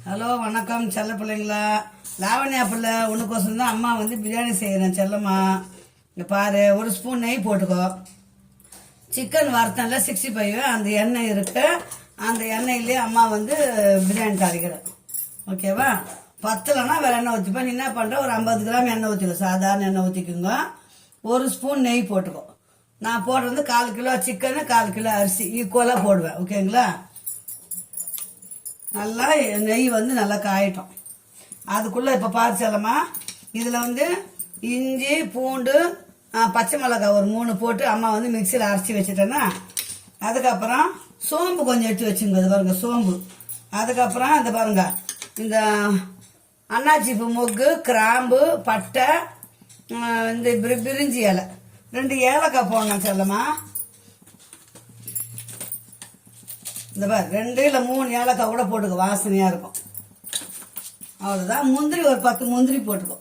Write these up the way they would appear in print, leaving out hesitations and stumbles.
Hello வணக்கம் செல்ல பிள்ளைங்களா. லாவண்யா பிள்ளை உனக்கோசரம் தான் அம்மா வந்து பிரியாணி செய்கிறேன் செல்லம்மா. இங்கே பாரு, ஒரு ஸ்பூன் நெய் போட்டுக்கோ. சிக்கன் வறுத்தன்ல 65 அந்த எண்ணெய் இருக்கு, அந்த எண்ணெயிலே அம்மா வந்து பிரியாணி தாளிக்கிறேன். ஓகேவா? பத்தலைன்னா வேறு எண்ணெய் ஊற்றிப்பேன். நீ என்ன பண்ணுற, ஒரு 50 கிராம் எண்ணெய் ஊற்றிக்கோ, சாதாரண எண்ணெய் ஊற்றிக்குங்க. ஒரு ஸ்பூன் நெய் போட்டுக்கோ. நான் போடுறது 4 கிலோ சிக்கனு 4 கிலோ அரிசி ஈக்குவலாக போடுவேன். ஓகேங்களா? நல்லா நெய் வந்து நல்லா காயட்டும். அதுக்குள்ளே இப்போ செல்லம்மா, இதில் வந்து இஞ்சி பூண்டு பச்சை மிளகாய் ஒரு 3 போட்டு அம்மா வந்து மிக்சியில் அரைச்சி வச்சுட்டேன்னா, அதுக்கப்புறம் சோம்பு கொஞ்சம் எடுத்து வச்சுங்க. இது பாருங்க சோம்பு. அதுக்கப்புறம் இந்த பாருங்க, இந்த அன்னாச்சி பூ மொக்கு, கிராம்பு, பட்டை, இந்த பிரிஞ்சி இலை, 2 ஏலக்காய் போடணும் செல்லம்மா. இந்த பாரு 2 இல்லை 3 ஏலக்காய் கூட போட்டுக்கோ, வாசனையாக இருக்கும். அவ்வளோதான். முந்திரி ஒரு 10 முந்திரி போட்டுக்கோ.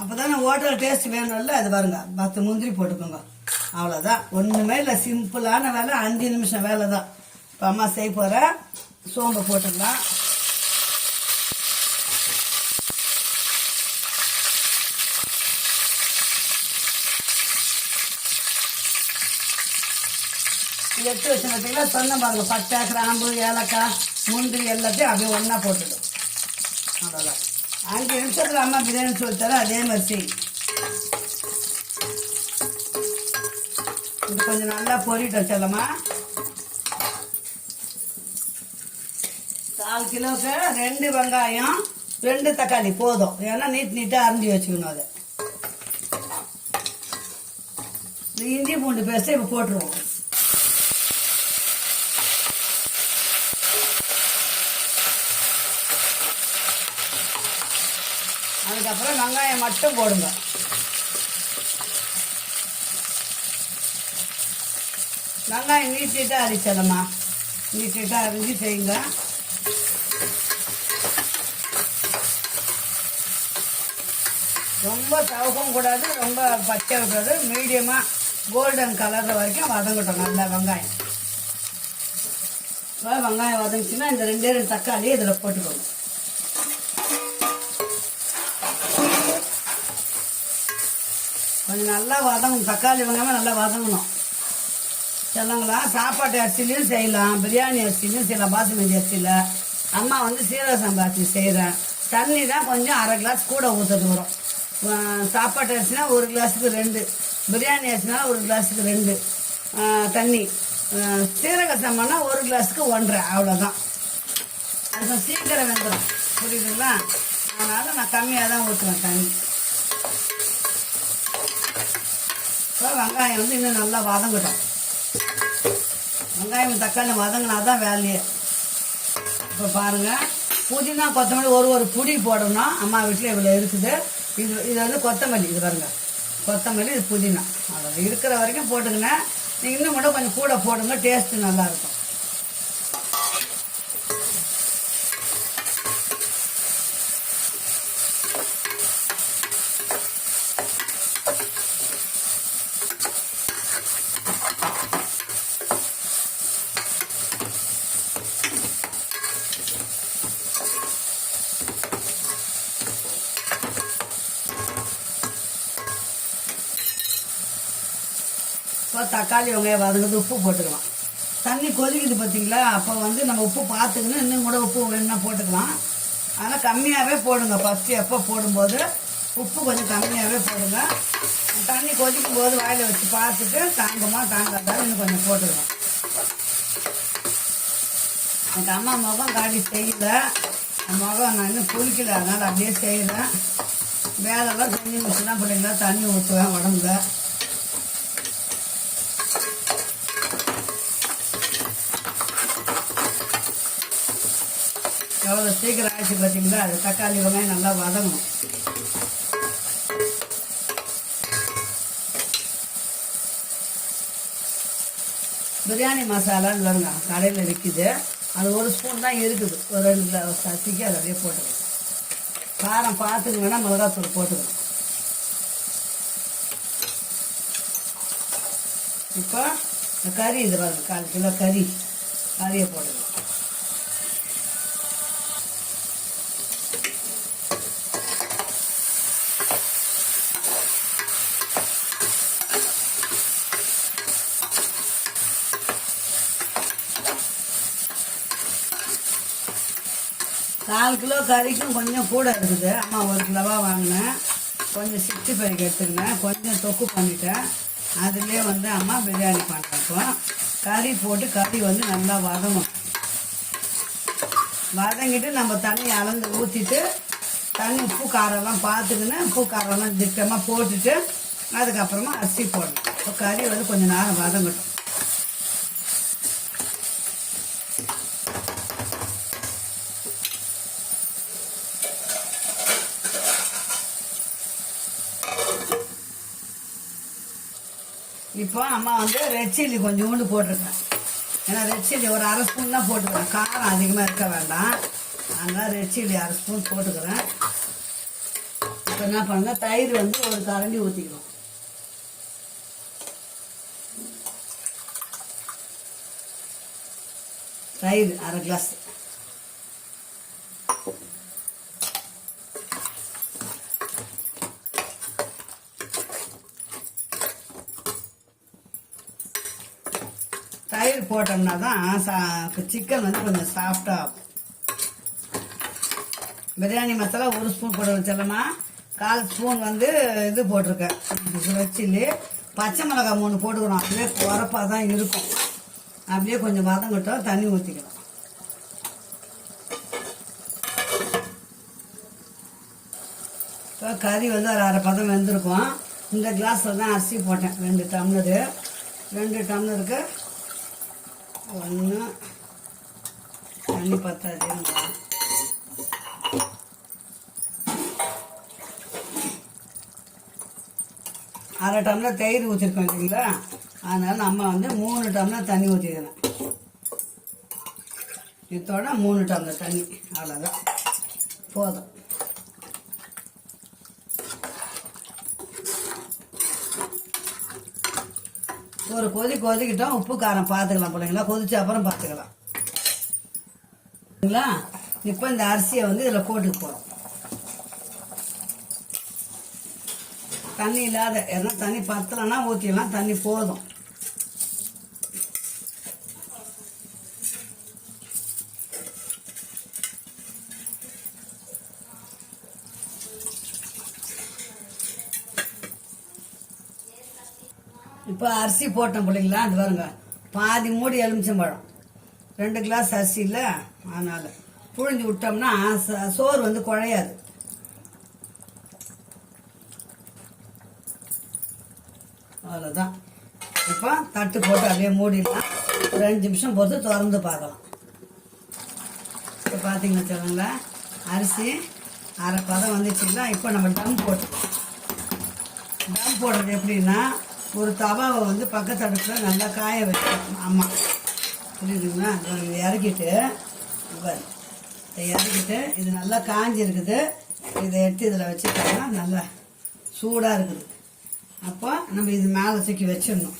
அப்போ தானே ஹோட்டல் டேஸ்ட் வேணும்ல. அது பாருங்க 10 முந்திரி போட்டுக்கோங்க. அவ்வளோதான். ஒன்றுமே இல்லை, சிம்பிளான வேலை, 5 நிமிஷம் வேலை தான். இப்போ அம்மா செய்ய போகிற சோம்பு போட்டுக்கலாம். எடுத்து வச்சு பார்த்தீங்கன்னா சொன்ன பாருங்க, பட்டை கிராம்பு ஏலக்காய் முந்திரி எல்லாத்தையும் அப்படியே ஒன்றா போட்டுடும். அவ்வளோதான். 5 நிமிஷத்தில் அம்மா பிரியாணி சொல்லித்தர, அதே மாதிரி செய். இது கொஞ்சம் நல்லா பொரிட்டோம் செல்லம்மா. 4 கிலோவுக்கு 2 வெங்காயம் 2 தக்காளி போதும். ஏன்னா நீட்டாக அரைஞ்சி வச்சுக்கணும். அதை இந்த இஞ்சி பூண்டு பேஸ்ட்டு இப்போ போட்டுருவோம். அதுக்கப்புறம் வெங்காயம் மட்டும் போடுங்க. வெங்காயம் நீட்டாக அரிச்சலம்மா, நீட்டாக அரிஞ்சு செய்யுங்க. ரொம்ப சவுக்கவும் கூடாது, ரொம்ப பச்சை கூடாது, மீடியமாக கோல்டன் கலர் வரைக்கும் வதங்கட்டும் நல்லா வெங்காயம். இப்போ வெங்காயம் வதங்கிச்சுன்னா இந்த 2 தக்காளி இதில் போட்டுக்கணும். கொஞ்சம் நல்லா வதங்கணும், தக்காளி வெங்காயமாக நல்லா வதங்கணும் செல்லங்களா. சாப்பாட்டு அரிசிலையும் செய்யலாம், பிரியாணி அரிசிலையும் செய்யலாம், பாசுமதி அரிசியில். அம்மா வந்து சீரக சம்பா அரிசி செய்கிறேன். தண்ணி தான் கொஞ்சம் 1/2 கிளாஸ் கூட ஊற்றுறது வரும். சாப்பாட்டு அரிசினா 1 கிளாஸுக்கு 2, பிரியாணி அரிசினா 1 கிளாஸுக்கு 2 தண்ணி. சீரக சம்பானா 1 கிளாஸுக்கு 1.5, அவ்வளோதான். அது சீக்கிரம் வெந்துடும், புரியுதுங்களா? அதனால் நான் கம்மியாக தான் ஊற்றுவேன் தண்ணி. இப்போ வெங்காயம் வந்து இன்னும் நல்லா வதங்கட்டும். வெங்காயம் தக்காளி வதங்கினா தான் வேலையே. இப்போ பாருங்கள், புதினா கொத்தமல்லி ஒரு புடி போடணும். அம்மா வீட்டில் இவ்வளோ இருக்குது. இது வந்து கொத்தமல்லி. இது பாருங்க கொத்தமல்லி, இது புதினா. அதில் இருக்கிற வரைக்கும் போட்டுக்கிங்க. நீங்கள் இன்னும் கூட கொஞ்சம் கூட போடுங்க, டேஸ்ட்டு நல்லாயிருக்கும். இப்போ தக்காளி வெங்காயம் வதங்கிறது உப்பு போட்டுக்கலாம். தண்ணி கொதிக்குது பார்த்தீங்களா? அப்போ வந்து நம்ம உப்பு பார்த்துக்கணும். இன்னும் கூட உப்பு வேணும்னா போட்டுக்கலாம். ஆனால் கம்மியாகவே போடுங்க. ஃபஸ்ட்டு எப்போ போடும்போது உப்பு கொஞ்சம் கம்மியாகவே போடுங்க. தண்ணி கொதிக்கும் போது வாயில் வச்சு பார்த்துட்டு தாங்குமா தாங்காதாலும் இன்னும் கொஞ்சம் போட்டுக்கலாம். எனக்கு அம்மா முகம் காட்டி செய்யல, முகம் நான் இன்னும் குளிக்கல, அதனால் அப்படியே செய்கிறேன். வேலைலாம் செஞ்சு முடிச்சு தான் பிள்ளைங்களா தண்ணி ஊற்றுவேன் உடம்புல. எவ்வளோ சீக்கிரம் ஆயிடுச்சு பார்த்தீங்களா? அது தக்காளி வெங்காயம் நல்லா வதங்கணும். பிரியாணி மசாலான்னு வருங்க, கடையில் விற்கிது. அது 1 ஸ்பூன் தான் இருக்குது. ஒரு 2 சசிக்கு அதை அப்படியே போட்டுக்கணும். காரம் பார்த்துக்குங்கன்னா மிளகாத்தூள் போட்டுக்கணும். இப்போ கறி இது பாருங்க, 1/4 கிலோ கறியை போட்டுக்கணும். 4 கிலோ கறிக்கும் கொஞ்சம் கூட இருக்குது. அம்மா 1 கிலோவாக வாங்கினேன். கொஞ்சம் 65 எடுத்துக்கினேன். கொஞ்சம் தொக்கு பண்ணிட்டேன். அதுலேயே வந்து அம்மா பிரியாணி பண்ணுறப்போ கறி போட்டு கறி வந்து நல்லா வதங்கும். வதங்கிட்டு நம்ம தண்ணி அளந்து ஊற்றிட்டு தண்ணி உப்பு காரம்லாம் பார்த்துக்கின்னு உப்பு காரம்லாம் திட்டமாக போட்டுட்டு அதுக்கப்புறமா அரிசி போடணும். இப்போ கறி வந்து கொஞ்சம் நேரம் வதங்கட்டும். இப்போ அம்மா வந்து ரெட் சில்லி கொஞ்சோண்டு போட்டிருக்கேன். ஏன்னா ரெட் சில்லி ஒரு 1/2 ஸ்பூன் தான் போட்டுக்கிறேன். காரம் அதிகமாக இருக்க வேண்டாம். அதனால் ரெட் சில்லி 1/2 ஸ்பூன் போட்டுக்கிறேன். இப்போ என்ன பண்ணுங்க, தயிர் வந்து ஒரு கரண்டி ஊற்றிக்கிறோம். தயிர் 1/2 கிளாஸ். தயிர் போட்டோம்னா தான் சிக்கன் வந்து கொஞ்சம் சாஃப்டாக ஆகும். பிரியாணி மசாலா 1 ஸ்பூன் போட வச்சலமா, 1/4 ஸ்பூன் வந்து இது போட்டிருக்கேன் வச்சில்லி. பச்சை மிளகாய் 3 போட்டுக்கிறோம். அப்படியே உரப்பாக தான் இருக்கும். அப்படியே கொஞ்சம் வதங்கட்டும். தண்ணி ஊற்றிக்கலாம். இப்போ கறி வந்து ஒரு 1/2 பதம் வெந்திருக்கும். இந்த கிளாஸில் தான் அரிசி போட்டேன். 2 டம்ளரு. 2 டம்ளருக்கு 1 தண்ணி பத்தாது. 1/2 டம்ளர் தயிர் ஊற்றிருக்கோம் இல்லைங்களா. அதனால நம்ம வந்து 3 டம்ளர் தண்ணி ஊற்றிக்கிறேன். இதோட 3 டம்ளர் தண்ணி, அவ்வளோதான் போதும். ஒரு கொதிக்கிட்டோம். உப்பு காரம் பார்த்துக்கலாம் பிள்ளைங்களா. கொதிச்ச அப்புறம் பார்த்துக்கலாம். இப்போ இந்த அரிசியை வந்து இதில் போட்டுக்கு போகிறோம். தண்ணி இல்லாத, ஏன்னா தண்ணி பத்தலைன்னா ஊற்றிடலாம். தண்ணி போதும். இப்போ அரிசி போட்டோம் பிள்ளைங்களா. அது பாருங்க, பாதி மூடி எலுமிச்சம்பழம். 2 கிளாஸ் அரிசி இல்லை, அதனால் புழிஞ்சு விட்டோம்னா சோறு வந்து குழையாது. அவ்வளோதான். இப்போ தட்டு போட்டு அப்படியே மூடிடலாம். ஒரு 5 நிமிஷம் பொறுத்து திறந்து பார்க்கலாம். இப்போ பார்த்தீங்கன்னு வச்சுக்கோங்களேன், அரிசி 1/2 பதம் வந்துச்சுங்களா. இப்போ நம்ம டம் போடுறது எப்படின்னா, ஒரு தவாவை வந்து பக்கத்து அடுப்பில் நல்லா காய வைக்கணும். அம்மா புரியுதுங்களா. இதை இறக்கிட்டு இது நல்லா காஞ்சி இருக்குது. இதை எடுத்து இதில் வச்சுட்டோம்னா நல்லா சூடாக இருக்குது. அப்போ நம்ம இது மேலே தூக்கி வச்சிடணும்.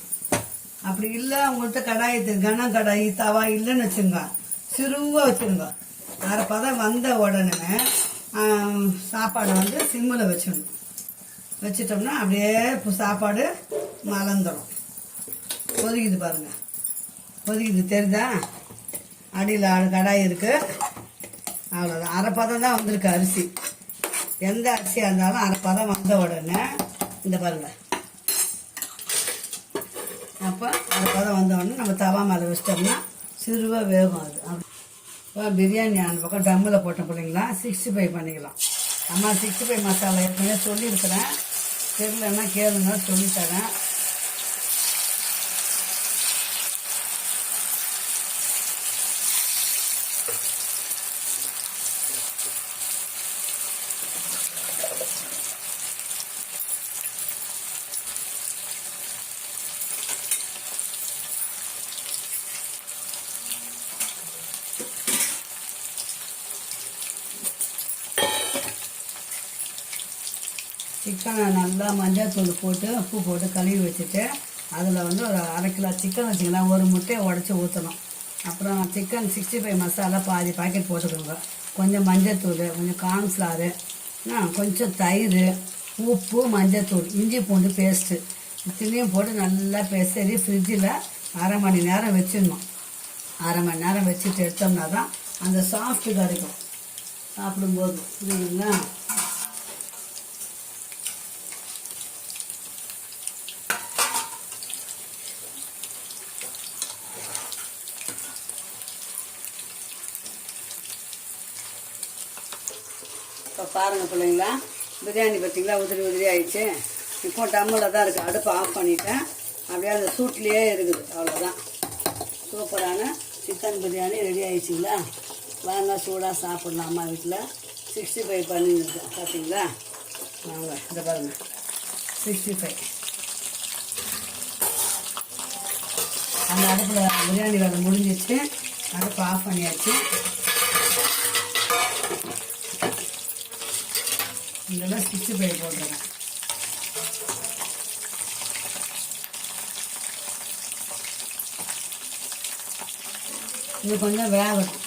அப்படி இல்லை உங்கள்கிட்ட கடாய், கனம் கடாய் தவா இல்லைன்னு வச்சுருங்க, சிறுவாக வச்சுருங்க. 1/2 பதம் வந்த உடனே சாப்பாடை வந்து சிம்மில் வச்சிடணும். வச்சிட்டோம்னா அப்படியே சாப்பாடு மலர்ந்துடும். கொதிக்குது பாருங்க, கொதிக்குது தெரியுதா. அடியில் கடாய் இருக்குது. அவ்வளோதான். 1/2 பதம் தான் வந்திருக்கு அரிசி. எந்த அரிசியாக இருந்தாலும் 1/2 பதம் வந்த உடனே இந்த பாருங்க. அப்போ 1/2 பதம் வந்த உடனே நம்ம தவா மேலே வச்சிட்டோம்னா சிறுவாக வேகும். அது இப்போ பிரியாணி அந்த பக்கம் டம்மில் போட்டோம் பிள்ளைங்களா. 65 பண்ணிக்கலாம். அம்மா 65 மசாலா ஏற்கனவே சொல்லியிருக்கிறேன். தெரியலன்னா கேளுங்க, சொல்லித்தரேன். சிக்கனை நல்லா மஞ்சள் தூள் போட்டு உப்பு போட்டு கழுவி வச்சுட்டு அதில் வந்து ஒரு 1/2 கிலோ சிக்கன் வச்சுக்கலாம். ஒரு முட்டையை உடச்சி ஊற்றணும். அப்புறம் சிக்கன் 65 மசாலா பாதி பாக்கெட் போட்டுக்கோங்க. கொஞ்சம் மஞ்சள் தூள், கொஞ்சம் கார்ன்ஃப்ளவரு, கொஞ்சம் தயிர், உப்பு, மஞ்சள் தூள், இஞ்சி பூண்டு பேஸ்ட்டு இத்தனையும் போட்டு நல்லா பெசரி ஃப்ரிட்ஜில் 1/2 மணி நேரம் வச்சிடணும். 1/2 மணி நேரம் வச்சுட்டு எடுத்தோம்னா தான் அந்த சாஃப்ட்டு கிடைக்கும். சாப்பிடும்போது. புரியுதுங்களா? இப்போ பாருங்கள் பிள்ளைங்களா, பிரியாணி பார்த்தீங்களா உதிரி உதிரி ஆயிடுச்சு. இப்போ டம்மில் தான் இருக்குது. அடுப்பை ஆஃப் பண்ணிவிட்டேன். அப்படியே அந்த சூட்லேயே இருக்குது. அவ்வளோதான். சூப்பரான சிக்கன் பிரியாணி ரெடி ஆயிடுச்சுங்களா? வாங்க சூடாக சாப்பிட்லாம். அம்மா வீட்டில் 65 பண்ணியிருக்கேன். பார்த்தீங்களா? வாங்க இந்த பாருங்கள் 65. அந்த அடுப்பில் பிரியாணி வேலை முடிஞ்சிச்சு. அடுப்பு ஆஃப் பண்ணியாச்சு. இதெல்லாம் 65 போட்டுருக்கேன். இது கொஞ்சம் வேகட்டும்.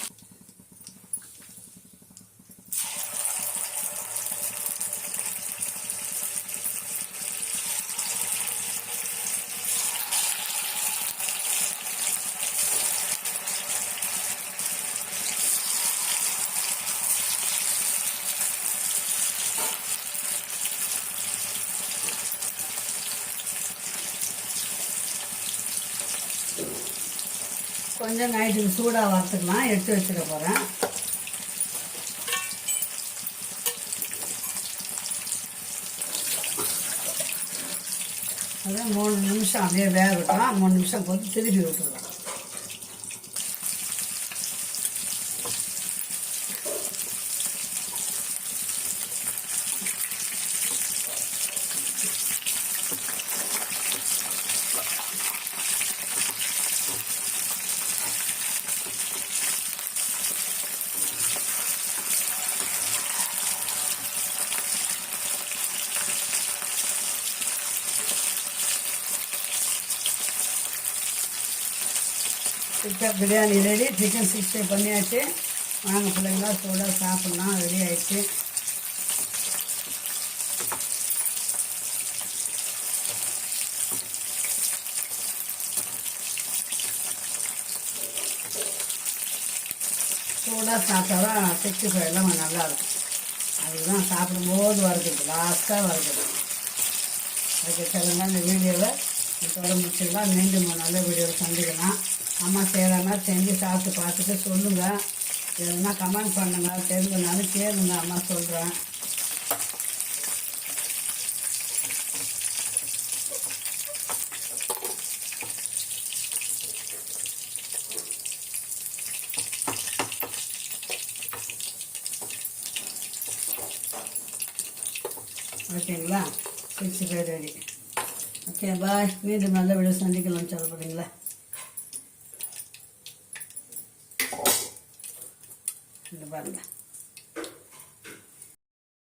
கொஞ்சம் நைட்டுக்கு சூடாக வறுத்துக்கலாம். எடுத்து வச்சுக்க போகிறேன். அதே 3 நிமிஷம் அப்படியே வேகட்டும். 3 நிமிஷம் போட்டு திருப்பி விட்டுருலாம். Chicken biryani ready. சிக்கன் 65 பண்ணியாச்சு. வாங்க பிள்ளைங்களா சூடாக சாப்பிட்லாம். ரெடி ஆயிடுச்சு. சூடாக சாப்பிட்டா தான் 65 எல்லாம் நல்லாயிருக்கும். அதுதான் சாப்பிடும்போது வறுக்குது. லாஸ்ட்டாக வறுக்குது. அதுக்கு சொல்லுங்கள். இந்த வீடியோவை இதோட முடிச்சுக்கலாம். மீண்டும் நல்ல வீடியோவில் சந்திக்கலாம். அம்மா செய்கிற மாதிரி செஞ்சு சாப்பிட்டு பார்த்துட்டு சொல்லுங்கள். எதுனா கமெண்ட் பண்ணுங்கள். தெரிஞ்சுனாலும் கேளுங்க. அம்மா சொல்கிறேன். ஓகேங்களா? 65 ரெடி. Okay bye. மீண்டும் நல்ல வீடியோ சந்திக்கலாம். சொல்ல போகிறீங்களா? இந்த பாருங்க.